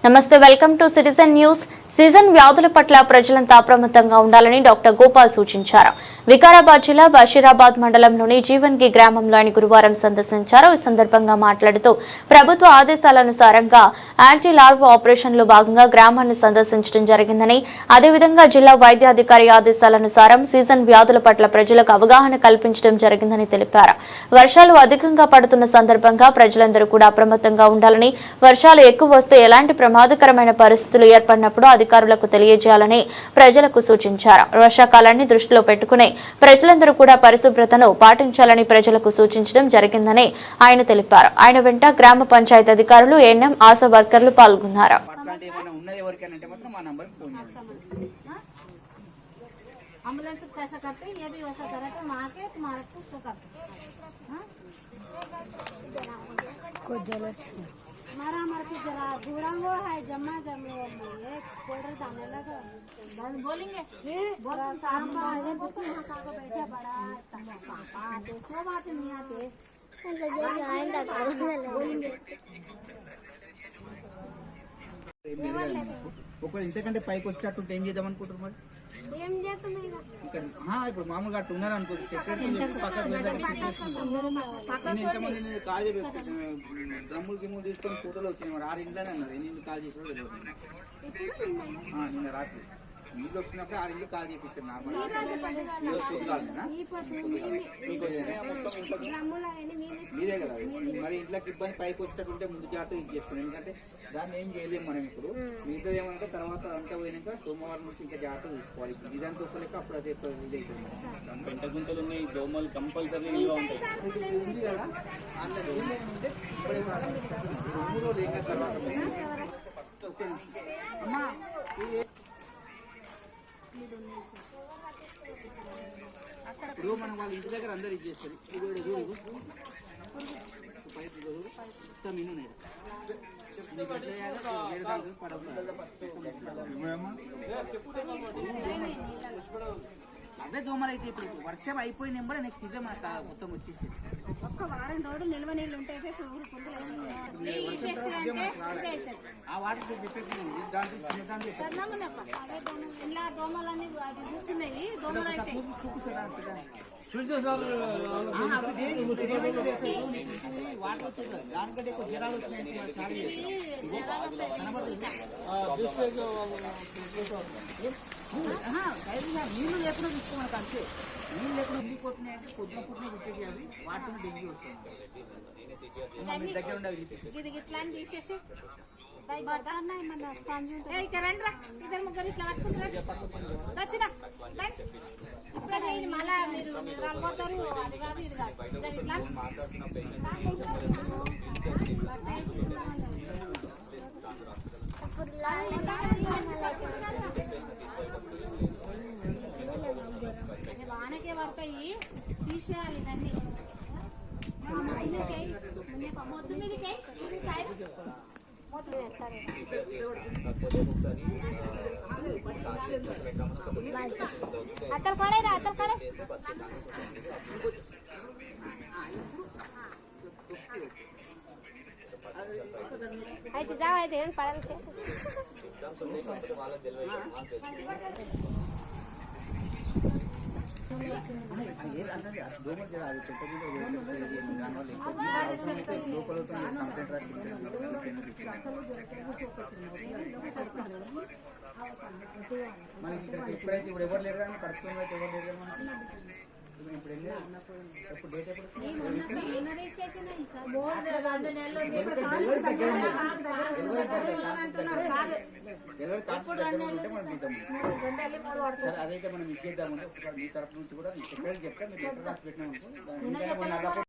నమస్తే, welcome to citizen news. Season వ్యాధుల పట్ల ప్రజలంతా అప్రమత్తంగా ఉండాలని డాక్టర్ గోపాల్ సూచించారు. వికారాబాద్ జిల్లా బషీరాబాద్ మండలంలోని జీవన్గి గ్రామంలో ఆయన గురువారం సందర్శించారు. ఈ సందర్భంగా మాట్లాడుతూ ప్రభుత్వ ఆదేశాలనుసారంగా యాంటీ లార్వా ఆపరేషన్లో భాగంగా గ్రామాన్ని సందర్శించడం జరిగిందని, అదేవిధంగా జిల్లా వైద్యాధికారి ఆదేశాలనుసారం సీజన్ వ్యాధుల పట్ల ప్రజలకు అవగాహన కల్పించడం జరిగిందని తెలిపారు. వర్షాలు అధికంగా పడుతున్న సందర్భంగా ప్రజలందరూ కూడా అప్రమత్తంగా ఉండాలని, వర్షాలు ఎక్కువ వస్తే ఎలాంటి ప్రమాదకరమైన పరిస్థితులు ఏర్పడినప్పుడు అధికారులకు తెలియజేయాలని ప్రజలకు సూచించారు. వర్షాకాలాన్ని దృష్టిలో పెట్టుకుని ప్రజలందరూ కూడా పరిశుభ్రతను పాటించాలని ప్రజలకు సూచించడం జరిగిందని ఆయన తెలిపారు. ఆయన వెంట గ్రామ పంచాయతీ అధికారులు, ఏఎన్ఎం, ఆశా వర్కర్లు పాల్గొన్నారు. हमारा हमारे जरा जुड़ांगो है जमा जमे ये कोडर दाने लगा बोलेंगे बहुत सारा है बहुत वहां का बैठा बड़ा पापा तो सो बात नहीं आते बोलेंगे ఒక ఇంతకంటే పైకి వచ్చేటట్టు ఏం చేద్దాం అనుకుంటారు మరి? ఏం చేస్తాం ఇప్పుడు మామూలుగా అట్టు ఉన్నారు అనుకో, ఇంతమంది కాల్ చేసి డ్రమ్ములు గిమ్ములు తీసుకొని ఫోటోలు వచ్చినాయి. మరి 6 ఇంట్లోనే అన్నారు. ఎన్ని కాల్ చేసినా నిన్న రాత్రి నీళ్ళు వస్తున్నప్పుడు 6 ఇంట్లో కాల్ చేయించారు. నార్మల్ మీదే కదా. మరి ఇంట్లోకి ఇబ్బంది పైకి వచ్చేటట్టుంటే ముందు జాగ్రత్త ఇది చెప్తాను. ఎందుకంటే దాన్ని ఏం చేయలేము మనం. ఇప్పుడు మిగతా ఏమంటే తర్వాత అంతా పోయినాక సోమవారం నుంచి ఇంకా జాగ్రత్త చూసుకోవాలి. ఇదంతా ఒక్కలేక అప్పుడు అదే ఇది అవుతుంది. పెంట గుంతలు ఉన్నాయి, దోమలు కంపల్సరీ ఉంటాయి. ఉంది కదా అందులో ఏమంటే ఇప్పుడు 3 రోజులు అయిన తర్వాత అమ్మా ఇప్పుడు మనం వాళ్ళ ఇంటి దగ్గర అందరు ఇది చేస్తారు. అవే దోమలు అయితే ఇప్పుడు వర్షం అయిపోయిన నెంబర్ నెక్స్ట్ ఇవే మనకు మొత్తం వచ్చేసి ఒక్క వారం రోజులు నిల్వ నీళ్ళు ఉంటాయి. ఆ వాటర్ ఇలా దోమలన్నీ చూస్తున్నాయి. దోమలు అయితే వాటర్ వచ్చేది దానికంటే ఎక్కువ జ్వరాలు వచ్చినాయి. నీళ్ళు లేకుండా చూసుకోమని అంతే. నీళ్ళు లేకుండా ఉండిపోతున్నాయి అంటే పొద్దున పుట్టిన గుర్తేయాలి. వాటిని డెంగ్యూ వస్తుంది. దగ్గర ఉండాలి తీసేసి ఇద్దరు ముగ్గురు ఇట్లా పట్టుకుంటారు. మళ్ళా మీరు రాలిపోతారు. అది కాదు ఇది కాదు. వానకే పడతాయి, తీసేయాలి ఇవన్నీ. మొద్దు మీదకి అక్కడ పడేరా, అక్కడ పడే అయితే జావ అయితే ఏం పడాలి. మనకి ఇక్కడ ఎప్పుడైతే ఇప్పుడు ఎవరు లేరు కానీ కరెక్ట్గా అయితే ఎవరు లేరు కానీ ఇప్పుడు ఎప్పుడు డేట్ అదైతే మనం ఇచ్చేద్దామంటే మీ తరఫు నుంచి కూడా చెప్తే మీరు ఎక్కడ రాసి పెట్టినామనుకో.